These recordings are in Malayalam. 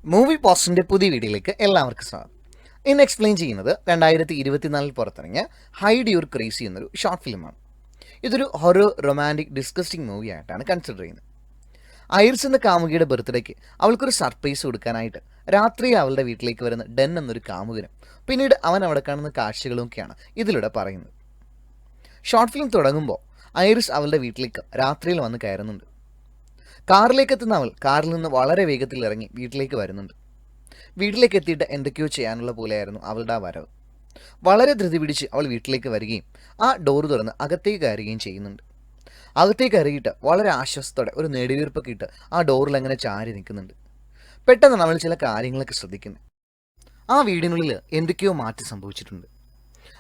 മൂവി പോസ്റ്ററിൻ്റെ പുതിയ വീഡിയോയിലേക്ക് എല്ലാവർക്കും സ്വാഗതം. ഇന്ന് എക്സ്പ്ലെയിൻ ചെയ്യുന്നത് 2024 പുറത്തിറങ്ങിയ ഹൈഡ് യുവർ ക്രേസി എന്നൊരു ഷോർട്ട് ഫിലിമാണ്. ഇതൊരു ഹൊറർ റൊമാൻറ്റിക് ഡിസ്കസ്റ്റിംഗ് മൂവി ആയിട്ടാണ് കൺസിഡർ ചെയ്യുന്നത്. ഐറിസ് എന്ന കാമുകിയുടെ ബർത്ത്ഡേക്ക് അവൾക്കൊരു സർപ്രൈസ് കൊടുക്കാനായിട്ട് രാത്രി അവളുടെ വീട്ടിലേക്ക് വരുന്ന ഡെൻ എന്നൊരു കാമുകനും പിന്നീട് അവൻ അവിടെ കാണുന്ന കാഴ്ചകളുമൊക്കെയാണ് ഇതിലൂടെ പറയുന്നത്. ഷോർട്ട് ഫിലിം തുടങ്ങുമ്പോൾ ഐറിസ് അവളുടെ വീട്ടിലേക്ക് രാത്രിയിൽ വന്ന് കയറുന്നുണ്ട്. കാറിലേക്ക് എത്തുന്ന അവൾ കാറിൽ നിന്ന് വളരെ വേഗത്തിൽ ഇറങ്ങി വീട്ടിലേക്ക് വരുന്നുണ്ട്. വീട്ടിലേക്ക് എത്തിയിട്ട് എന്തൊക്കെയോ ചെയ്യാനുള്ള പോലെയായിരുന്നു അവളുടെ ആ വരവ്. വളരെ ധൃതി പിടിച്ച് അവൾ വീട്ടിലേക്ക് വരികയും ആ ഡോറ് തുറന്ന് അകത്തേക്ക് കയറുകയും ചെയ്യുന്നുണ്ട്. അകത്തേക്ക് കയറിയിട്ട് വളരെ ആശ്വാസത്തോടെ ഒരു നെടുവീർപ്പൊക്കെ ഇട്ട് ആ ഡോറിൽ അങ്ങനെ ചാരി നിൽക്കുന്നുണ്ട്. പെട്ടെന്ന് അവൾ ചില കാര്യങ്ങളൊക്കെ ശ്രദ്ധിക്കുന്നു. ആ വീടിനുള്ളിൽ എന്തൊക്കെയോ മാറ്റം സംഭവിച്ചിട്ടുണ്ട്.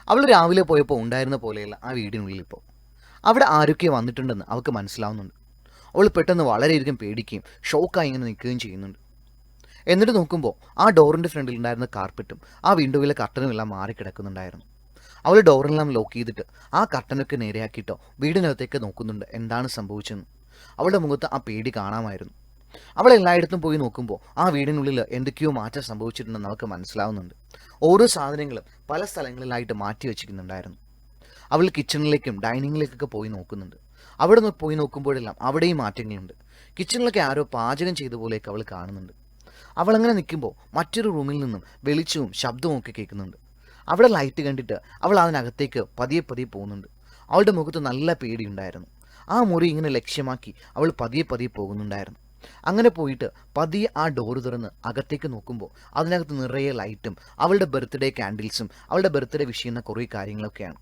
അവൾ രാവിലെ പോയപ്പോൾ ഉണ്ടായിരുന്ന പോലെയല്ല ആ വീടിനുള്ളിൽ ഇപ്പോൾ. അവിടെ ആരൊക്കെയോ വന്നിട്ടുണ്ടെന്ന് അവൾക്ക് മനസ്സിലാവുന്നുണ്ട്. അവൾ പെട്ടെന്ന് വളരെയധികം പേടിക്കുകയും ഷോക്കായി ഇങ്ങനെ നിൽക്കുകയും ചെയ്യുന്നുണ്ട്. എന്നിട്ട് നോക്കുമ്പോൾ ആ ഡോറിൻ്റെ ഫ്രണ്ടിൽ ഉണ്ടായിരുന്ന കാർപ്പറ്റും ആ വിൻഡോയിലെ കർട്ടനും എല്ലാം മാറിക്കിടക്കുന്നുണ്ടായിരുന്നു. അവൾ ഡോറെല്ലാം ലോക്ക് ചെയ്തിട്ട് ആ കർട്ടനൊക്കെ നേരെയാക്കിയിട്ടോ വീടിനകത്തേക്ക് നോക്കുന്നുണ്ട് എന്താണ് സംഭവിച്ചെന്ന്. അവളുടെ മുഖത്ത് ആ പേടി കാണാമായിരുന്നു. അവൾ എല്ലായിടത്തും പോയി നോക്കുമ്പോൾ ആ വീടിനുള്ളിൽ എന്തൊക്കെയോ മാറ്റം സംഭവിച്ചിട്ടുണ്ടെന്ന് അവൾക്ക് മനസ്സിലാവുന്നുണ്ട്. ഓരോ സാധനങ്ങളും പല സ്ഥലങ്ങളിലായിട്ട് മാറ്റി വെച്ചിരിക്കുന്നുണ്ടായിരുന്നു. അവൾ കിച്ചണിലേക്കും ഡൈനിങ്ങിലേക്കൊക്കെ പോയി നോക്കുന്നുണ്ട്. അവിടെ നിന്ന് പോയി നോക്കുമ്പോഴെല്ലാം അവിടെയും മാറ്റങ്ങളുണ്ട്. കിച്ചണിലൊക്കെ ആരോ പാചകം ചെയ്ത പോലെയൊക്കെ അവൾ കാണുന്നുണ്ട്. അവളങ്ങനെ നിൽക്കുമ്പോൾ മറ്റൊരു റൂമിൽ നിന്നും വെളിച്ചവും ശബ്ദവും ഒക്കെ കേൾക്കുന്നുണ്ട്. അവിടെ ലൈറ്റ് കണ്ടിട്ട് അവൾ അതിനകത്തേക്ക് പതിയെ പതിയെ പോകുന്നുണ്ട്. അവളുടെ മുഖത്ത് നല്ല പേടിയുണ്ടായിരുന്നു. ആ മുറി ഇങ്ങനെ ലക്ഷ്യമാക്കി അവൾ പതിയെ പതിയെ പോകുന്നുണ്ടായിരുന്നു. അങ്ങനെ പോയിട്ട് പതിയെ ആ ഡോറ് തുറന്ന് അകത്തേക്ക് നോക്കുമ്പോൾ അതിനകത്ത് നിറയെ ലൈറ്റും അവളുടെ ബർത്ത്ഡേ ക്യാൻഡിൽസും അവളുടെ ബർത്ത്ഡേ വിഷ് ചെയ്യുന്ന കുറേ കാര്യങ്ങളൊക്കെയാണ്.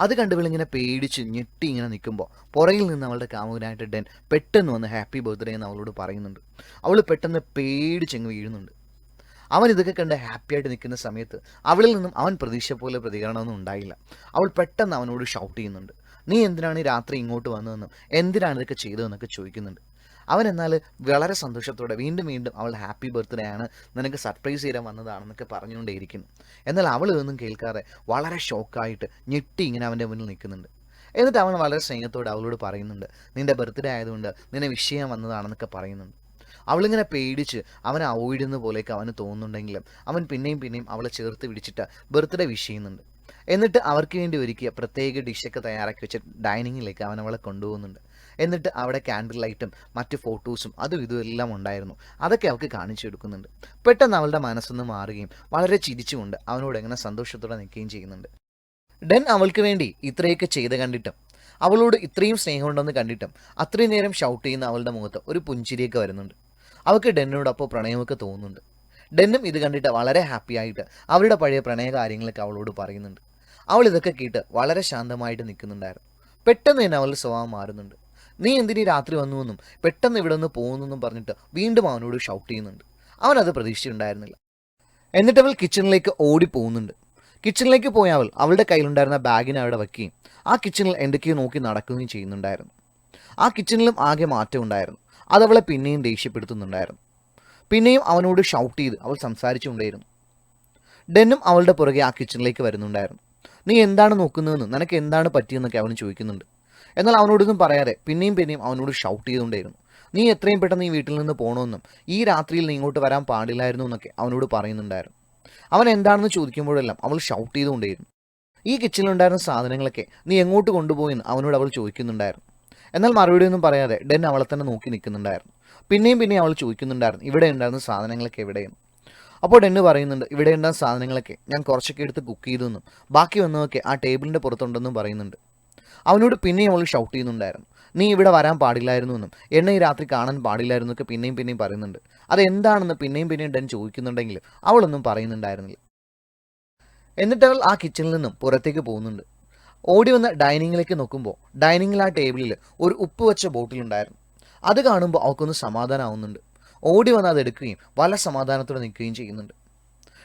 അത് കണ്ടുകളിങ്ങനെ പേടിച്ച് ഞെട്ടി ഇങ്ങനെ നിൽക്കുമ്പോൾ പുറകിൽ നിന്ന് അവളുടെ കാമുകനായിട്ട് ഡെൻ പെട്ടെന്ന് വന്ന് ഹാപ്പി ബർത്ത്ഡേ എന്ന് അവളോട് പറയുന്നുണ്ട്. അവൾ പെട്ടെന്ന് പേടിച്ചെങ്ങ് വീഴുന്നുണ്ട്. അവൻ ഇതൊക്കെ കണ്ട് ഹാപ്പിയായിട്ട് നിൽക്കുന്ന സമയത്ത് അവളിൽ നിന്നും അവൻ പ്രതീക്ഷ പോലെ പ്രതികരണമൊന്നും ഉണ്ടായില്ല. അവൾ പെട്ടെന്ന് അവനോട് ഷൗട്ട് ചെയ്യുന്നുണ്ട്, നീ എന്തിനാണ് ഈ രാത്രി ഇങ്ങോട്ട് വന്നതെന്നും എന്തിനാണ് ഇതൊക്കെ ചെയ്തതെന്നൊക്കെ ചോദിക്കുന്നുണ്ട്. അവൻ എന്നാൽ വളരെ സന്തോഷത്തോടെ വീണ്ടും വീണ്ടും അവളുടെ ഹാപ്പി ബർത്ത്ഡേ ആണ്, നിനക്ക് സർപ്രൈസ് ചെയ്യാൻ വന്നതാണെന്നൊക്കെ പറഞ്ഞുകൊണ്ടേയിരിക്കുന്നു. എന്നാൽ അവൾ ഇതൊന്നും കേൾക്കാതെ വളരെ ഷോക്കായിട്ട് ഞെട്ടി ഇങ്ങനെ അവൻ്റെ മുന്നിൽ നിൽക്കുന്നുണ്ട്. എന്നിട്ട് അവൻ വളരെ സ്നേഹത്തോടെ അവളോട് പറയുന്നുണ്ട്, നിൻ്റെ ബർത്ത്ഡേ ആയതുകൊണ്ട് നിന്നെ വിഷ് ചെയ്യാൻ വന്നതാണെന്നൊക്കെ പറയുന്നുണ്ട്. അവളിങ്ങനെ പേടിച്ച് അവനെ അവോയ്ഡ് ചെയ്യുന്ന പോലെയൊക്കെ അവന് തോന്നുന്നുണ്ടെങ്കിലും അവൻ പിന്നെയും പിന്നെയും അവളെ ചേർത്ത് പിടിച്ചിട്ട് ബർത്ത്ഡേ വിഷ് ചെയ്യുന്നുണ്ട്. എന്നിട്ട് അവർക്ക് വേണ്ടി ഒരുക്കിയ പ്രത്യേക ഡിഷൊക്കെ തയ്യാറാക്കി വെച്ച ഡൈനിങ്ങിലേക്ക് അവൻ അവളെ കൊണ്ടുപോകുന്നുണ്ട്. എന്നിട്ട് അവിടെ ക്യാൻഡിൽ ലൈറ്റും മറ്റ് ഫോട്ടോസും അതും ഇതും എല്ലാം ഉണ്ടായിരുന്നു. അതൊക്കെ അവൾക്ക് കാണിച്ചു കൊടുക്കുന്നുണ്ട്. പെട്ടെന്ന് അവളുടെ മനസ്സൊന്ന് മാറുകയും വളരെ ചിരിച്ചുകൊണ്ട് അവനോട് എങ്ങനെ സന്തോഷത്തോടെ നിൽക്കുകയും ചെയ്യുന്നുണ്ട്. ഡെൻ അവൾക്ക് വേണ്ടി ഇത്രയൊക്കെ ചെയ്ത് കണ്ടിട്ടും അവളോട് ഇത്രയും സ്നേഹമുണ്ടെന്ന് കണ്ടിട്ടും അത്രയും നേരം ഷൗട്ട് ചെയ്യുന്ന അവളുടെ മുഖത്ത് ഒരു പുഞ്ചിരിയൊക്കെ വരുന്നുണ്ട്. അവൾക്ക് ഡെന്നിനോട് അപ്പോൾ പ്രണയമൊക്കെ തോന്നുന്നുണ്ട്. ഡെന്നും ഇത് കണ്ടിട്ട് വളരെ ഹാപ്പി ആയിട്ട് അവരുടെ പഴയ പ്രണയ കാര്യങ്ങളൊക്കെ അവളോട് പറയുന്നുണ്ട്. അവൾ ഇതൊക്കെ കേട്ട് വളരെ ശാന്തമായിട്ട് നിൽക്കുന്നുണ്ടായിരുന്നു. പെട്ടെന്ന് തന്നെ അവളുടെ സ്വഭാവം മാറുന്നുണ്ട്. നീ എന്തിനീ രാത്രി വന്നുവെന്നും പെട്ടെന്ന് ഇവിടെ നിന്ന് പോകുന്നെന്നും പറഞ്ഞിട്ട് വീണ്ടും അവനോട് ഷൗട്ട് ചെയ്യുന്നുണ്ട്. അവനത് പ്രതീക്ഷിച്ചിട്ടുണ്ടായിരുന്നില്ല. എന്നിട്ട് അവൾ കിച്ചണിലേക്ക് ഓടി പോകുന്നുണ്ട്. കിച്ചണിലേക്ക് പോയ അവൾ അവളുടെ കയ്യിലുണ്ടായിരുന്ന ബാഗിനെ അവിടെ വയ്ക്കുകയും ആ കിച്ചണിൽ എന്തൊക്കെയോ നോക്കി നടക്കുകയും ചെയ്യുന്നുണ്ടായിരുന്നു. ആ കിച്ചണിലും ആകെ മാറ്റം ഉണ്ടായിരുന്നു. അതവളെ പിന്നെയും ദേഷ്യപ്പെടുത്തുന്നുണ്ടായിരുന്നു. പിന്നെയും അവനോട് ഷൗട്ട് ചെയ്ത് അവൾ സംസാരിച്ചുകൊണ്ടേയിരുന്നു. ഡെന്നും അവളുടെ പുറകെ ആ കിച്ചണിലേക്ക് വരുന്നുണ്ടായിരുന്നു. നീ എന്താണ് നോക്കുന്നതെന്ന്, നിനക്ക് എന്താണ് പറ്റിയെന്നൊക്കെ അവൻ ചോദിക്കുന്നുണ്ട്. എന്നാൽ അവനോടൊന്നും പറയാതെ പിന്നെയും പിന്നെയും അവനോട് ഷൗട്ട് ചെയ്തുകൊണ്ടേയിരുന്നു. നീ എത്രയും പെട്ടെന്ന് ഈ വീട്ടിൽ നിന്ന് പോകണമെന്നും ഈ രാത്രിയിൽ നീ ഇങ്ങോട്ട് വരാൻ പാടില്ലായിരുന്നു എന്നൊക്കെ അവനോട് പറയുന്നുണ്ടായിരുന്നു. അവൻ എന്താണെന്ന് ചോദിക്കുമ്പോഴെല്ലാം അവൾ ഷൗട്ട് ചെയ്തുകൊണ്ടേയിരുന്നു. ഈ കിച്ചണിലുണ്ടായിരുന്ന സാധനങ്ങളൊക്കെ നീ എങ്ങോട്ട് കൊണ്ടുപോയെന്ന് അവനോട് അവൾ ചോദിക്കുന്നുണ്ടായിരുന്നു. എന്നാൽ മറുപടിയൊന്നും പറയാതെ ഡെൻ അവളെ തന്നെ നോക്കി നിൽക്കുന്നുണ്ടായിരുന്നു. പിന്നെയും പിന്നെയും അവൾ ചോദിക്കുന്നുണ്ടായിരുന്നു, ഇവിടെ ഉണ്ടായിരുന്ന സാധനങ്ങളൊക്കെ എവിടെയെന്ന്. അപ്പോൾ ഡെന്ന് പറയുന്നുണ്ട്, ഇവിടെ ഉണ്ടായിരുന്ന സാധനങ്ങളൊക്കെ ഞാൻ കുറച്ചൊക്കെ എടുത്ത് കുക്ക് ചെയ്തെന്നും ബാക്കി വന്നതൊക്കെ ആ ടേബിളിൻ്റെ പുറത്തുണ്ടെന്നും പറയുന്നുണ്ട്. അവനോട് പിന്നെയും അവൾ ഷൗട്ട് ചെയ്യുന്നുണ്ടായിരുന്നു, നീ ഇവിടെ വരാൻ പാടില്ലായിരുന്നു എന്നും എന്നെ ഈ രാത്രി കാണാൻ പാടില്ലായിരുന്നു എന്നൊക്കെ പിന്നെയും പിന്നെയും പറയുന്നുണ്ട്. അതെന്താണെന്ന് പിന്നെയും പിന്നെയും ഡെൻ ചോദിക്കുന്നുണ്ടെങ്കിലും അവളൊന്നും പറയുന്നുണ്ടായിരുന്നില്ല. എന്നിട്ട് അവൾ ആ കിച്ചണിൽ നിന്നും പുറത്തേക്ക് പോകുന്നുണ്ട്. ഓടി വന്ന് ഡൈനിങ്ങിലേക്ക് നോക്കുമ്പോൾ ഡൈനിങ്ങിൽ ആ ടേബിളിൽ ഒരു ഉപ്പ് വെച്ച ബോട്ടിലുണ്ടായിരുന്നു. അത് കാണുമ്പോൾ അവൾക്കൊന്ന് സമാധാനമാവുന്നുണ്ട്. ഓടി വന്ന് അതെടുക്കുകയും വല്ല സമാധാനത്തോടെ നിൽക്കുകയും ചെയ്യുന്നുണ്ട്.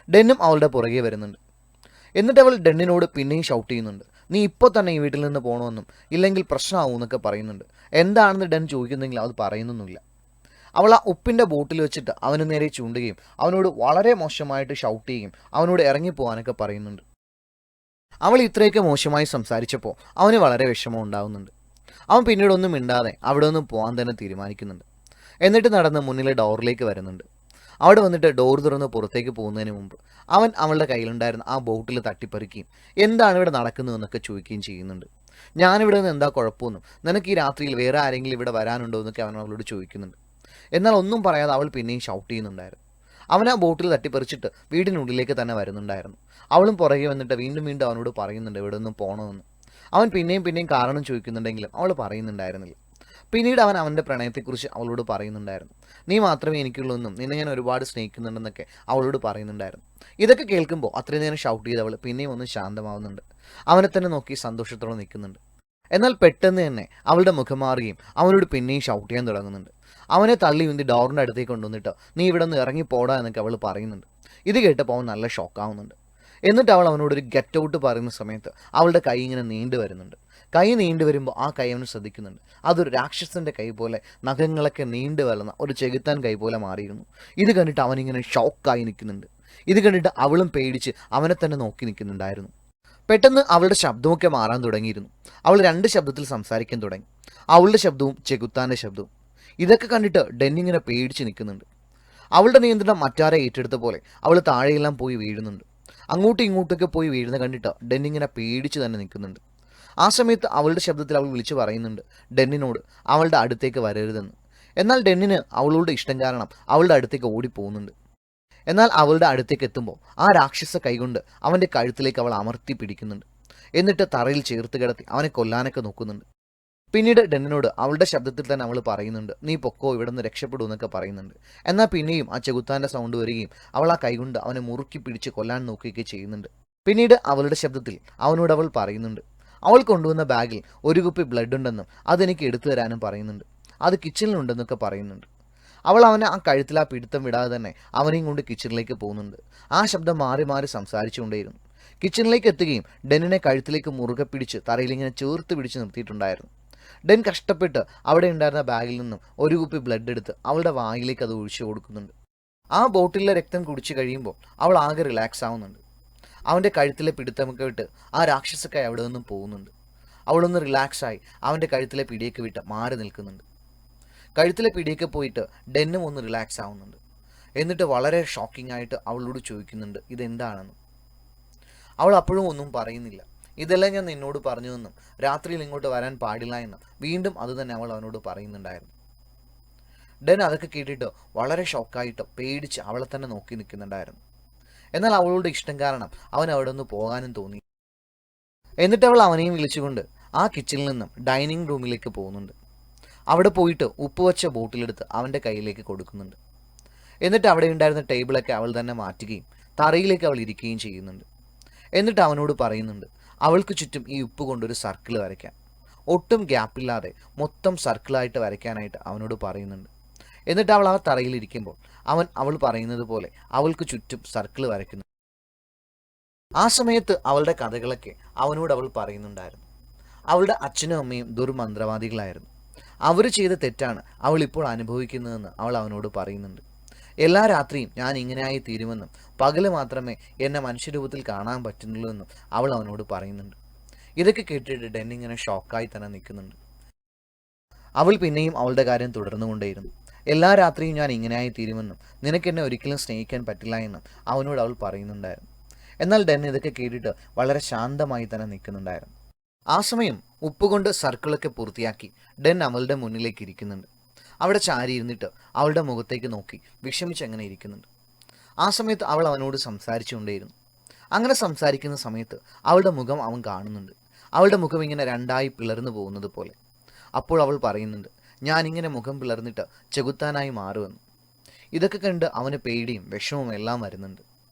ഡെന്നും അവളുടെ പുറകെ വരുന്നുണ്ട്. എന്നിട്ട് അവൾ ഡെന്നിനോട് പിന്നെയും ഷൗട്ട് ചെയ്യുന്നുണ്ട്, നീ ഇപ്പോൾ തന്നെ ഈ വീട്ടിൽ നിന്ന് പോകണമെന്നും ഇല്ലെങ്കിൽ പ്രശ്നമാവും എന്നൊക്കെ പറയുന്നുണ്ട്. എന്താണെന്ന് ഡെൻ ചോദിക്കുന്നെങ്കിൽ അത് പറയുന്നൊന്നുമില്ല. അവൾ ആ ഉപ്പിൻ്റെ ബോട്ടിൽ വെച്ചിട്ട് അവന് നേരെ ചൂണ്ടുകയും അവനോട് വളരെ മോശമായിട്ട് ഷൗട്ട് ചെയ്യുകയും അവനോട് ഇറങ്ങിപ്പോകാനൊക്കെ പറയുന്നുണ്ട്. അവൾ ഇത്രയൊക്കെ മോശമായി സംസാരിച്ചപ്പോൾ അവന് വളരെ വിഷമം ഉണ്ടാകുന്നുണ്ട്. അവൻ പിന്നീടൊന്നും മിണ്ടാതെ അവിടെ നിന്ന് പോകാൻ തന്നെ തീരുമാനിക്കുന്നുണ്ട്. എന്നിട്ട് നടന്ന് മുന്നിലെ ഡോറിലേക്ക് വരുന്നുണ്ട്. അവിടെ വന്നിട്ട് ഡോർ തുറന്ന് പുറത്തേക്ക് പോകുന്നതിന് മുമ്പ് അവൻ അവളുടെ കയ്യിലുണ്ടായിരുന്ന ആ ബോട്ടിൽ തട്ടിപ്പറിക്കുകയും എന്താണ് ഇവിടെ നടക്കുന്നതെന്നൊക്കെ ചോദിക്കുകയും ചെയ്യുന്നുണ്ട്. ഞാനിവിടെ നിന്ന് എന്താ കുഴപ്പമൊന്നും, നിനക്ക് ഈ രാത്രിയിൽ വേറെ ആരെങ്കിലും ഇവിടെ വരാനുണ്ടോ എന്നൊക്കെ അവൻ അവളോട് ചോദിക്കുന്നുണ്ട്. എന്നാൽ ഒന്നും പറയാതെ അവൾ പിന്നെയും ഷൗട്ട് ചെയ്യുന്നുണ്ടായിരുന്നു. അവൻ ആ ബോട്ടിൽ തട്ടിപ്പറിച്ചിട്ട് വീടിനുള്ളിലേക്ക് തന്നെ വരുന്നുണ്ടായിരുന്നു. അവളും പുറകെ വന്നിട്ട് വീണ്ടും വീണ്ടും അവനോട് പറയുന്നുണ്ട് ഇവിടെ നിന്നും പോകണമെന്ന്. അവൻ പിന്നെയും പിന്നെയും കാരണം ചോദിക്കുന്നുണ്ടെങ്കിലും അവൾ പറയുന്നുണ്ടായിരുന്നില്ല. പിന്നീട് അവൻ അവൻ്റെ പ്രണയത്തെക്കുറിച്ച് അവളോട് പറയുന്നുണ്ടായിരുന്നു. നീ മാത്രമേ എനിക്കുള്ളൂ എന്നും നിന്നെ ഞാൻ ഒരുപാട് സ്നേഹിക്കുന്നുണ്ടെന്നൊക്കെ അവളോട് പറയുന്നുണ്ടായിരുന്നു. ഇതൊക്കെ കേൾക്കുമ്പോൾ അത്രയും നേരം ഷൗട്ട് ചെയ്ത് അവൾ പിന്നെയും ഒന്ന് ശാന്തമാവുന്നുണ്ട്. അവനെ തന്നെ നോക്കി സന്തോഷത്തോടെ നിൽക്കുന്നുണ്ട്. എന്നാൽ പെട്ടെന്ന് തന്നെ അവളുടെ മുഖം മാറുകയും അവനോട് പിന്നെയും ഷൗട്ട് ചെയ്യാൻ തുടങ്ങുന്നുണ്ട്. അവനെ തള്ളി ഉന്തി ഡോറിൻ്റെ അടുത്തേക്ക് കൊണ്ടുവന്നിട്ട് നീ ഇവിടെ നിന്ന് ഇറങ്ങിപ്പോടാ എന്നൊക്കെ അവൾ പറയുന്നുണ്ട്. ഇത് കേട്ടപ്പോൾ അവൻ നല്ല ഷോക്കാവുന്നുണ്ട്. എന്നിട്ട് അവൾ അവനോടൊരു ഗെറ്റ് ഔട്ട് പറയുന്ന സമയത്ത് അവളുടെ കൈ ഇങ്ങനെ നീണ്ടു വരുന്നുണ്ട്. കൈ നീണ്ടു വരുമ്പോൾ ആ കൈ അവന് ശ്രദ്ധിക്കുന്നുണ്ട്. അതൊരു രാക്ഷസൻ്റെ കൈ പോലെ നഖങ്ങളൊക്കെ നീണ്ടു വളർന്ന ഒരു ചെകുത്താൻ കൈ പോലെ മാറിയിരുന്നു. ഇത് കണ്ടിട്ട് അവനിങ്ങനെ ഷോക്കായി നിൽക്കുന്നുണ്ട്. ഇത് കണ്ടിട്ട് അവളും പേടിച്ച് അവനെ തന്നെ നോക്കി നിൽക്കുന്നുണ്ടായിരുന്നു. പെട്ടെന്ന് അവളുടെ ശബ്ദമൊക്കെ മാറാൻ തുടങ്ങിയിരുന്നു. അവൾ 2 ശബ്ദത്തിൽ സംസാരിക്കാൻ തുടങ്ങി. അവളുടെ ശബ്ദവും ചെകുത്താൻ്റെ ശബ്ദവും. ഇതൊക്കെ കണ്ടിട്ട് ഡെന്നിങ്ങനെ പേടിച്ച് നിൽക്കുന്നുണ്ട്. അവളുടെ നിയന്ത്രണം മറ്റാരെ ഏറ്റെടുത്ത പോലെ അവൾ താഴെയെല്ലാം പോയി വീഴുന്നുണ്ട്. അങ്ങോട്ടും ഇങ്ങോട്ടൊക്കെ പോയി വീഴുന്ന കണ്ടിട്ട് ഡെന്നിങ്ങനെ പേടിച്ച് തന്നെ നിൽക്കുന്നുണ്ട്. ആ സമയത്ത് അവളുടെ ശബ്ദത്തിൽ അവൾ വിളിച്ചു പറയുന്നുണ്ട് ഡെന്നിനോട് അവളുടെ അടുത്തേക്ക് വരരുതെന്ന്. എന്നാൽ ഡെന്നിന് അവളോട് ഇഷ്ടം കാരണം അവളുടെ അടുത്തേക്ക് ഓടിപ്പോകുന്നുണ്ട്. എന്നാൽ അവളുടെ അടുത്തേക്ക് എത്തുമ്പോൾ ആ രാക്ഷസ കൈകൊണ്ട് അവൻ്റെ കഴുത്തിലേക്ക് അവൾ അമർത്തി പിടിക്കുന്നുണ്ട്. എന്നിട്ട് തറയിൽ ചേർത്ത് കിടത്തി അവനെ കൊല്ലാനൊക്കെ നോക്കുന്നുണ്ട്. പിന്നീട് ഡെന്നിനോട് അവളുടെ ശബ്ദത്തിൽ തന്നെ അവൾ പറയുന്നുണ്ട് നീ പൊക്കോ, ഇവിടെ നിന്ന് രക്ഷപ്പെടൂ എന്നൊക്കെ പറയുന്നുണ്ട്. എന്നാൽ പിന്നെയും ആ ചെകുത്താൻ്റെ സൗണ്ട് വരികയും അവൾ ആ കൈകൊണ്ട് അവനെ മുറുക്കി പിടിച്ച് കൊല്ലാൻ നോക്കുകയൊക്കെ ചെയ്യുന്നുണ്ട്. പിന്നീട് അവളുടെ ശബ്ദത്തിൽ അവനോട് അവൾ പറയുന്നുണ്ട് അവൾ കൊണ്ടുവന്ന ബാഗിൽ ഒരു കുപ്പി ബ്ലഡ് ഉണ്ടെന്നും അതെനിക്ക് എടുത്തു തരാനും പറയുന്നുണ്ട്. അത് കിച്ചണിലുണ്ടെന്നൊക്കെ പറയുന്നുണ്ട്. അവൾ അവനെ ആ കഴുത്തിൽ ആ പിടുത്തം വിടാതെ തന്നെ അവനെയും കൊണ്ട് കിച്ചണിലേക്ക് പോകുന്നുണ്ട്. ആ ശബ്ദം മാറി മാറി സംസാരിച്ചുകൊണ്ടേയിരുന്നു. കിച്ചണിലേക്ക് എത്തുകയും ഡെന്നിനെ കഴുത്തിലേക്ക് മുറുകെ പിടിച്ച് തറയിലിങ്ങനെ ചേർത്ത് പിടിച്ച് നിർത്തിയിട്ടുണ്ടായിരുന്നു. ഡെൻ കഷ്ടപ്പെട്ട് അവിടെ ഉണ്ടായിരുന്ന ബാഗിൽ നിന്നും ഒരു കുപ്പി ബ്ലഡ് എടുത്ത് അവളുടെ വായിലേക്ക് അത് ഒഴിച്ചു കൊടുക്കുന്നുണ്ട്. ആ ബോട്ടിലെ രക്തം കുടിച്ചു കഴിയുമ്പോൾ അവൾ ആകെ റിലാക്സ് ആവുന്നുണ്ട്. അവൻ്റെ കഴുത്തിലെ പിടുത്തമൊക്കെ വിട്ട് ആ രാക്ഷസക്കായി അവിടെ നിന്നും പോകുന്നുണ്ട്. അവളൊന്ന് റിലാക്സായി അവൻ്റെ കഴുത്തിലെ പിടിയൊക്കെ വിട്ട് മാറി നിൽക്കുന്നുണ്ട്. കഴുത്തിലെ പിടിയൊക്കെ പോയിട്ട് ഡെന്നും ഒന്ന് റിലാക്സ് ആവുന്നുണ്ട്. എന്നിട്ട് വളരെ ഷോക്കിംഗ് ആയിട്ട് അവളോട് ചോദിക്കുന്നുണ്ട് ഇതെന്താണെന്ന്. അവൾ അപ്പോഴും ഒന്നും പറയുന്നില്ല. ഇതെല്ലാം ഞാൻ നിന്നോട് പറഞ്ഞുവെന്നും രാത്രിയിൽ ഇങ്ങോട്ട് വരാൻ പാടില്ല എന്നും വീണ്ടും അതുതന്നെ അവൾ അവനോട് പറയുന്നുണ്ടായിരുന്നു. ഡെൻ അതൊക്കെ കേട്ടിട്ട് വളരെ ഷോക്കായിട്ട് പേടിച്ച് അവളെ തന്നെ നോക്കി നിൽക്കുന്നുണ്ടായിരുന്നു. എന്നാൽ അവളുടെ ഇഷ്ടം കാരണം അവൻ അവിടെ നിന്ന് പോകാനും തോന്നി. എന്നിട്ട് അവൾ അവനെയും വിളിച്ചുകൊണ്ട് ആ കിച്ചണിൽ നിന്നും ഡൈനിങ് റൂമിലേക്ക് പോകുന്നുണ്ട്. അവിടെ പോയിട്ട് ഉപ്പ് വച്ച ബോട്ടിലെടുത്ത് അവൻ്റെ കയ്യിലേക്ക് കൊടുക്കുന്നുണ്ട്. എന്നിട്ട് അവിടെ ഉണ്ടായിരുന്ന ടേബിളൊക്കെ അവൾ തന്നെ മാറ്റുകയും തറയിലേക്ക് അവൾ ഇരിക്കുകയും ചെയ്യുന്നുണ്ട്. എന്നിട്ട് അവനോട് പറയുന്നുണ്ട് അവൾക്ക് ചുറ്റും ഈ ഉപ്പ് കൊണ്ടൊരു സർക്കിൾ വരയ്ക്കാൻ, ഒട്ടും ഗ്യാപ്പില്ലാതെ മൊത്തം സർക്കിളായിട്ട് വരയ്ക്കാനായിട്ട് അവനോട് പറയുന്നുണ്ട്. എന്നിട്ട് അവൾ ആ തറയിലിരിക്കുമ്പോൾ അവൾ പറയുന്നത് പോലെ അവൾക്ക് ചുറ്റും സർക്കിൾ വരയ്ക്കുന്നു. ആ സമയത്ത് അവളുടെ കഥകളൊക്കെ അവനോട് അവൾ പറയുന്നുണ്ടായിരുന്നു. അവളുടെ അച്ഛനും അമ്മയും ദുർമന്ത്രവാദികളായിരുന്നു. അവർ ചെയ്ത തെറ്റാണ് അവൾ ഇപ്പോൾ അനുഭവിക്കുന്നതെന്ന് അവൾ അവനോട് പറയുന്നുണ്ട്. എല്ലാ രാത്രിയും ഞാൻ ഇങ്ങനെയായി തീരുമെന്നും പകല് മാത്രമേ എന്നെ മനുഷ്യരൂപത്തിൽ കാണാൻ പറ്റുന്നുള്ളൂ എന്നും അവൾ അവനോട് പറയുന്നുണ്ട്. ഇതൊക്കെ കേട്ടിട്ട് ഡെന്നിങ്ങനെ ഷോക്കായി തന്നെ നിൽക്കുന്നുണ്ട്. അവൾ പിന്നെയും അവളുടെ കാര്യം തുടർന്നുകൊണ്ടേയിരുന്നു. എല്ലാ രാത്രിയും ഞാൻ ഇങ്ങനെയായി തീരുമെന്നും നിനക്കെന്നെ ഒരിക്കലും സ്നേഹിക്കാൻ പറ്റില്ല എന്നും അവനോട് അവൾ പറയുന്നുണ്ടായിരുന്നു. എന്നാൽ ഡെൻ ഇതൊക്കെ കേട്ടിട്ട് വളരെ ശാന്തമായി തന്നെ നിൽക്കുന്നുണ്ടായിരുന്നു. ആ സമയം ഉപ്പുകൊണ്ട് സർക്കിളൊക്കെ പൂർത്തിയാക്കി ഡെൻ അവളുടെ മുന്നിലേക്ക് ഇരിക്കുന്നുണ്ട്. അവിടെ ചാരി ഇരുന്നിട്ട് അവളുടെ മുഖത്തേക്ക് നോക്കി വിഷമിച്ചങ്ങനെ ഇരിക്കുന്നുണ്ട്. ആ സമയത്ത് അവൾ അവനോട് സംസാരിച്ചുകൊണ്ടേയിരുന്നു. അങ്ങനെ സംസാരിക്കുന്ന സമയത്ത് അവളുടെ മുഖം അവൻ കാണുന്നുണ്ട്. അവളുടെ മുഖം ഇങ്ങനെ രണ്ടായി പിളർന്നു പോകുന്നത് പോലെ. അപ്പോൾ അവൾ പറയുന്നുണ്ട് ഞാനിങ്ങനെ മുഖം പിളർന്നിട്ട് ചെകുത്താനായി മാറുമെന്ന്. ഇതൊക്കെ കണ്ട് അവന് പേടിയും വിഷമവും എല്ലാം വരുന്നുണ്ട്.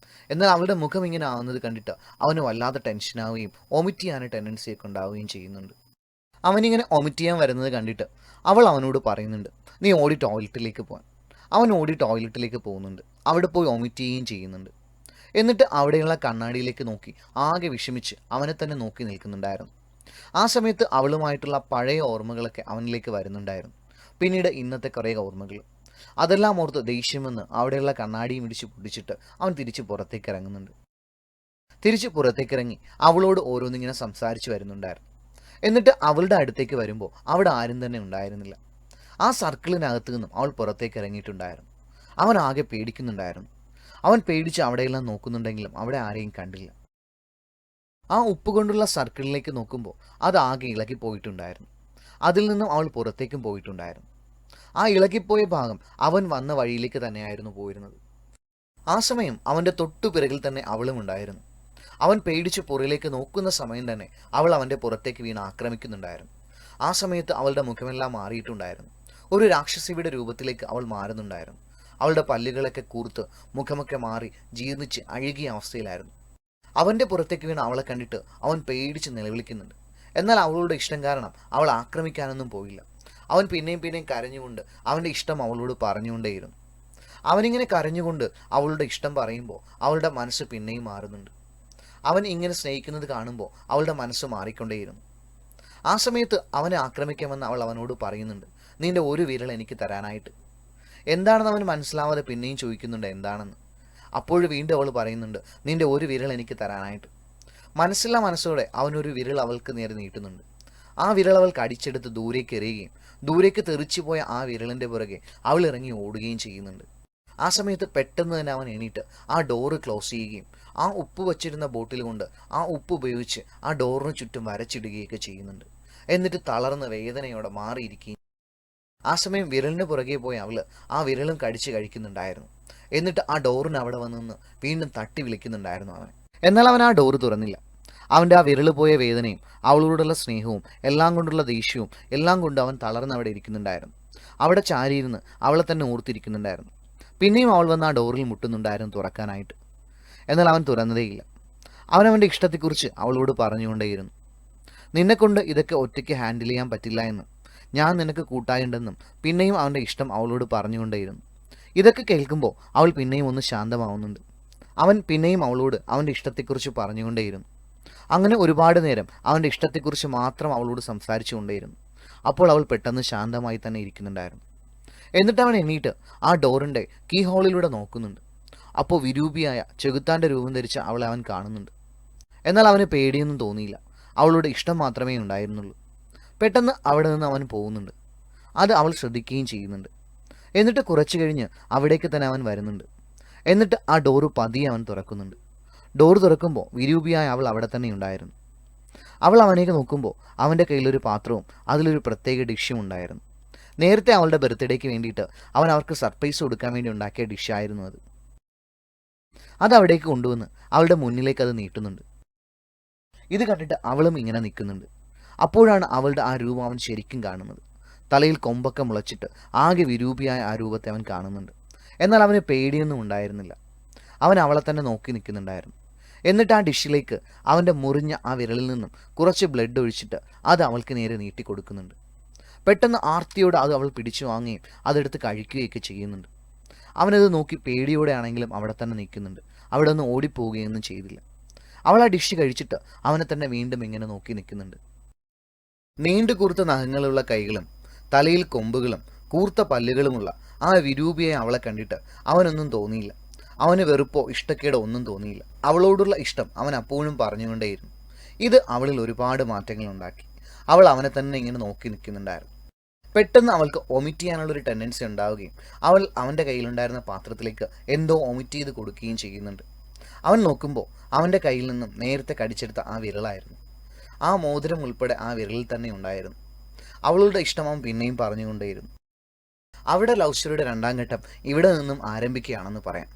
എന്നാൽ അവളുടെ മുഖം ഇങ്ങനെ ആവുന്നത് കണ്ടിട്ട് അവന് വല്ലാതെ ടെൻഷനാവുകയും വൊമിറ്റ് ചെയ്യാൻ ടെൻഡൻസിയൊക്കെ ഉണ്ടാവുകയും ചെയ്യുന്നുണ്ട്. അവനിങ്ങനെ വൊമിറ്റ് ചെയ്യാൻ വരുന്നത് കണ്ടിട്ട് അവൾ അവനോട് പറയുന്നുണ്ട് നീ ഓടി ടോയ്ലറ്റിലേക്ക് പോകാൻ. അവൻ ഓടി ടോയ്ലറ്റിലേക്ക് പോകുന്നുണ്ട്. അവിടെ പോയി വൊമിറ്റ് ചെയ്യുകയും ചെയ്യുന്നുണ്ട്. എന്നിട്ട് അവിടെയുള്ള കണ്ണാടിയിലേക്ക് നോക്കി ആകെ വിഷമിച്ച് അവനെ തന്നെ നോക്കി നിൽക്കുന്നുണ്ടായിരുന്നു. ആ സമയത്ത് അവളുമായിട്ടുള്ള പഴയ ഓർമ്മകളൊക്കെ അവനിലേക്ക് വരുന്നുണ്ടായിരുന്നു. പിന്നീട് ഇന്നത്തെ കുറേ ഓർമ്മകൾ. അതെല്ലാം ഓർത്ത് ദേഷ്യമെന്ന് അവിടെയുള്ള കണ്ണാടിയും ഇടിച്ച് പൊട്ടിച്ചിട്ട് അവൻ തിരിച്ച് പുറത്തേക്ക് ഇറങ്ങുന്നുണ്ട്. തിരിച്ച് പുറത്തേക്കിറങ്ങി അവളോട് ഓരോന്നിങ്ങനെ സംസാരിച്ച് വരുന്നുണ്ടായിരുന്നു. എന്നിട്ട് അവളുടെ അടുത്തേക്ക് വരുമ്പോൾ അവിടെ ആരും തന്നെ ഉണ്ടായിരുന്നില്ല. ആ സർക്കിളിനകത്ത് നിന്നും അവൾ പുറത്തേക്ക് ഇറങ്ങിയിട്ടുണ്ടായിരുന്നു. അവൻ ആകെ പേടിക്കുന്നുണ്ടായിരുന്നു. അവൻ പേടിച്ച് അവിടെയെല്ലാം നോക്കുന്നുണ്ടെങ്കിലും അവിടെ ആരെയും കണ്ടില്ല. ആ ഉപ്പ് കൊണ്ടുള്ള സർക്കിളിലേക്ക് നോക്കുമ്പോൾ അത് ആകെ ഇളകി പോയിട്ടുണ്ടായിരുന്നു. അതിൽ നിന്നും അവൾ പുറത്തേക്കും പോയിട്ടുണ്ടായിരുന്നു. ആ ഇളകിപ്പോയ ഭാഗം അവൻ വന്ന വഴിയിലേക്ക് തന്നെയായിരുന്നു പോയിരുന്നത്. ആ സമയം അവൻ്റെ തൊട്ടുപിറകിൽ തന്നെ അവളും ഉണ്ടായിരുന്നു. അവൻ പേടിച്ച് പുറയിലേക്ക് നോക്കുന്ന സമയം തന്നെ അവൾ അവൻ്റെ പുറത്തേക്ക് വീണ് ആക്രമിക്കുന്നുണ്ടായിരുന്നു. ആ സമയത്ത് അവളുടെ മുഖമെല്ലാം മാറിയിട്ടുണ്ടായിരുന്നു. ഒരു രാക്ഷസിയുടെ രൂപത്തിലേക്ക് അവൾ മാറുന്നുണ്ടായിരുന്നു. അവളുടെ പല്ലുകളൊക്കെ കൂർത്ത് മുഖമൊക്കെ മാറി ജീർണിച്ച് അഴുകിയ അവസ്ഥയിലായിരുന്നു. അവൻ്റെ പുറത്തേക്ക് വീണ് അവളെ കണ്ടിട്ട് അവൻ പേടിച്ച് നിലവിളിക്കുന്നുണ്ട്. എന്നാൽ അവളുടെ ഇഷ്ടം കാരണം അവൾ ആക്രമിക്കാനൊന്നും പോയില്ല. അവൻ പിന്നെയും പിന്നെയും കരഞ്ഞുകൊണ്ട് അവൻ്റെ ഇഷ്ടം അവളോട് പറഞ്ഞുകൊണ്ടേയിരുന്നു. അവനിങ്ങനെ കരഞ്ഞുകൊണ്ട് അവളുടെ ഇഷ്ടം പറയുമ്പോൾ അവളുടെ മനസ്സ് പിന്നെയും മാറുന്നുണ്ട്. അവൻ ഇങ്ങനെ സ്നേഹിക്കുന്നത് കാണുമ്പോൾ അവളുടെ മനസ്സ് മാറിക്കൊണ്ടേയിരുന്നു. ആ സമയത്ത് അവനെ ആക്രമിക്കാമെന്ന് അവൾ അവനോട് പറയുന്നുണ്ട്, നിന്റെ ഒരു വിരൽ എനിക്ക് തരാനായിട്ട്. എന്താണെന്ന് അവൻ മനസ്സിലാവാതെ പിന്നെയും ചോദിക്കുന്നുണ്ട് എന്താണെന്ന്. അപ്പോൾ വീണ്ടും അവൾ പറയുന്നുണ്ട്, നിന്റെ ഒരു വിരൽ എനിക്ക് തരാനായിട്ട്. മനസ്സില്ലാ മനസ്സോടെ അവനൊരു വിരൽ അവൾക്ക് നേരെ നീട്ടുന്നുണ്ട്. ആ വിരൽ അവൾക്ക് അടിച്ചെടുത്ത് ദൂരേക്ക് എറിയുകയും ദൂരേക്ക് തെറിച്ചു പോയ ആ വിരലിൻ്റെ പുറകെ അവൾ ഇറങ്ങി ഓടുകയും ചെയ്യുന്നുണ്ട്. ആ സമയത്ത് പെട്ടെന്ന് തന്നെ അവൻ എണീറ്റ് ആ ഡോറ് ക്ലോസ് ചെയ്യുകയും ആ ഉപ്പ് വച്ചിരുന്ന ബോട്ടിൽ കൊണ്ട് ആ ഉപ്പ് ഉപയോഗിച്ച് ആ ഡോറിന് ചുറ്റും വരച്ചിടുകയൊക്കെ ചെയ്യുന്നുണ്ട്. എന്നിട്ട് തളർന്ന് വേദനയോടെ മാറിയിരിക്കുകയും. ആ സമയം വിരലിന് പുറകെ പോയ അവള് ആ വിരലും കടിച്ച് കഴിക്കുന്നുണ്ടായിരുന്നു. എന്നിട്ട് ആ ഡോറിന് അവിടെ വന്ന് വീണ്ടും തട്ടി വിളിക്കുന്നുണ്ടായിരുന്നു അവൻ. എന്നാൽ അവൻ ആ ഡോറ് തുറന്നില്ല. അവൻ്റെ ആ വിരൽ പോയ വേദനയും അവളോടുള്ള സ്നേഹവും എല്ലാം കൊണ്ടുള്ള ദേഷ്യവും എല്ലാം കൊണ്ട് അവൻ തളർന്ന് അവിടെ ഇരിക്കുന്നുണ്ടായിരുന്നു. അവിടെ ചാരിയിരുന്ന് അവളെ തന്നെ ഓർത്തിരിക്കുന്നുണ്ടായിരുന്നു. പിന്നെയും അവൾ വന്ന് ആ ഡോറിൽ മുട്ടുന്നുണ്ടായിരുന്നു തുറക്കാനായിട്ട്. എന്നാൽ അവൻ തുറന്നതേയില്ല. അവനവൻ്റെ ഇഷ്ടത്തെക്കുറിച്ച് അവളോട് പറഞ്ഞുകൊണ്ടേയിരുന്നു. നിന്നെക്കൊണ്ട് ഇതൊക്കെ ഒറ്റയ്ക്ക് ഹാൻഡിൽ ചെയ്യാൻ പറ്റില്ല എന്നും ഞാൻ നിനക്ക് കൂട്ടായുണ്ടെന്നും പിന്നെയും അവൻ്റെ ഇഷ്ടം അവളോട് പറഞ്ഞുകൊണ്ടേയിരുന്നു. ഇതൊക്കെ കേൾക്കുമ്പോൾ അവൾ പിന്നെയും ഒന്ന് ശാന്തമാവുന്നുണ്ട്. അവൻ പിന്നെയും അവളോട് അവൻ്റെ ഇഷ്ടത്തെക്കുറിച്ച് പറഞ്ഞുകൊണ്ടേയിരുന്നു. അങ്ങനെ ഒരുപാട് നേരം അവൻ്റെ ഇഷ്ടത്തെക്കുറിച്ച് മാത്രം അവളോട് സംസാരിച്ചു കൊണ്ടേയിരുന്നു. അപ്പോൾ അവൾ പെട്ടെന്ന് ശാന്തമായി തന്നെ ഇരിക്കുന്നുണ്ടായിരുന്നു. എന്നിട്ട് അവൻ എണ്ണീറ്റ് ആ ഡോറിൻ്റെ കീ ഹോളിലൂടെ നോക്കുന്നുണ്ട്. അപ്പോൾ വിരൂപിയായ ചെകുത്താൻ്റെ രൂപം ധരിച്ച അവളെ അവൻ കാണുന്നുണ്ട്. എന്നാൽ അവന് പേടിയൊന്നും തോന്നിയില്ല. അവളുടെ ഇഷ്ടം മാത്രമേ ഉണ്ടായിരുന്നുള്ളൂ. പെട്ടെന്ന് അവിടെ നിന്ന് അവൻ പോകുന്നുണ്ട്. അത് അവൾ ശ്രദ്ധിക്കുകയും ചെയ്യുന്നുണ്ട്. എന്നിട്ട് കുറച്ചു കഴിഞ്ഞ് അവിടേക്ക് തന്നെ അവൻ വരുന്നുണ്ട്. എന്നിട്ട് ആ ഡോറ് പതിയെ അവൻ തുറക്കുന്നുണ്ട്. ഡോറ് തുറക്കുമ്പോൾ വിരൂപിയായ അവൾ അവിടെ തന്നെ ഉണ്ടായിരുന്നു. അവൾ അവനേക്ക് നോക്കുമ്പോൾ അവൻ്റെ കയ്യിലൊരു പാത്രവും അതിലൊരു പ്രത്യേക ഡിഷും ഉണ്ടായിരുന്നു. നേരത്തെ അവളുടെ ബർത്ത്ഡേക്ക് വേണ്ടിയിട്ട് അവൻ അവർക്ക് സർപ്രൈസ് കൊടുക്കാൻ വേണ്ടി ഉണ്ടാക്കിയ ഡിഷായിരുന്നു അത്. അത് അവിടേക്ക് കൊണ്ടുവന്ന് അവളുടെ മുന്നിലേക്ക് അത് നീട്ടുന്നുണ്ട്. ഇത് കണ്ടിട്ട് അവളും ഇങ്ങനെ നിൽക്കുന്നുണ്ട്. അപ്പോഴാണ് അവളുടെ ആ രൂപം അവൻ ശരിക്കും കാണുന്നത്. തലയിൽ കൊമ്പൊക്കെ മുളച്ചിട്ട് ആകെ വിരൂപിയായ ആ രൂപത്തെ അവൻ കാണുന്നുണ്ട്. എന്നാൽ അവന് പേടിയൊന്നും ഉണ്ടായിരുന്നില്ല. അവൻ അവളെ തന്നെ നോക്കി നിൽക്കുന്നുണ്ടായിരുന്നു. എന്നിട്ട് ആ ഡിഷിലേക്ക് അവൻ്റെ മുറിഞ്ഞ ആ വിരലിൽ നിന്നും കുറച്ച് ബ്ലഡ് ഒഴിച്ചിട്ട് അത് അവൾക്ക് നേരെ നീട്ടിക്കൊടുക്കുന്നുണ്ട്. പെട്ടെന്ന് ആർത്തിയോട് അത് അവൾ പിടിച്ചു വാങ്ങുകയും അതെടുത്ത് കഴിക്കുകയൊക്കെ ചെയ്യുന്നുണ്ട്. അവനത് നോക്കി പേടിയോടെ ആണെങ്കിലും അവിടെ തന്നെ നിൽക്കുന്നുണ്ട്. അവിടെ നിന്ന് ഓടിപ്പോവുകയൊന്നും ചെയ്തില്ല. അവൾ ആ ഡിഷ് കഴിച്ചിട്ട് അവനെ തന്നെ വീണ്ടും ഇങ്ങനെ നോക്കി നിൽക്കുന്നുണ്ട്. നീണ്ടു കൂർത്ത നഖങ്ങളുള്ള കൈകളും തലയിൽ കൊമ്പുകളും കൂർത്ത പല്ലുകളുമുള്ള ആ വിരൂപിയെ അവളെ കണ്ടിട്ട് അവനൊന്നും തോന്നിയില്ല. അവന് വെറുപ്പോ ഇഷ്ടക്കേടോ ഒന്നും തോന്നിയില്ല. അവളോടുള്ള ഇഷ്ടം അവൻ അപ്പോഴും പറഞ്ഞുകൊണ്ടേയിരുന്നു. ഇത് അവളിൽ ഒരുപാട് മാറ്റങ്ങൾ ഉണ്ടാക്കി. അവൾ അവനെ തന്നെ ഇങ്ങനെ നോക്കി നിൽക്കുന്നുണ്ടായിരുന്നു. പെട്ടെന്ന് അവൾക്ക് ഒമിറ്റ് ചെയ്യാനുള്ളൊരു ടെൻഡൻസി ഉണ്ടാവുകയും അവൾ അവൻ്റെ കയ്യിലുണ്ടായിരുന്ന പാത്രത്തിലേക്ക് എന്തോ ഒമിറ്റ് ചെയ്ത് കൊടുക്കുകയും ചെയ്യുന്നുണ്ട്. അവൻ നോക്കുമ്പോൾ അവൻ്റെ കയ്യിൽ നിന്നും നേരത്തെ കടിച്ചെടുത്ത ആ വിരലായിരുന്നു. ആ മോതിരം ഉൾപ്പെടെ ആ വിരലിൽ തന്നെ ഉണ്ടായിരുന്നു. അവളുടെ ഇഷ്ടം അവൻ പിന്നെയും പറഞ്ഞുകൊണ്ടേയിരുന്നു. അവിടെ ലവ് സ്റ്റോറിയുടെ രണ്ടാം ഘട്ടം ഇവിടെ നിന്നും ആരംഭിക്കുകയാണെന്ന് പറയാം.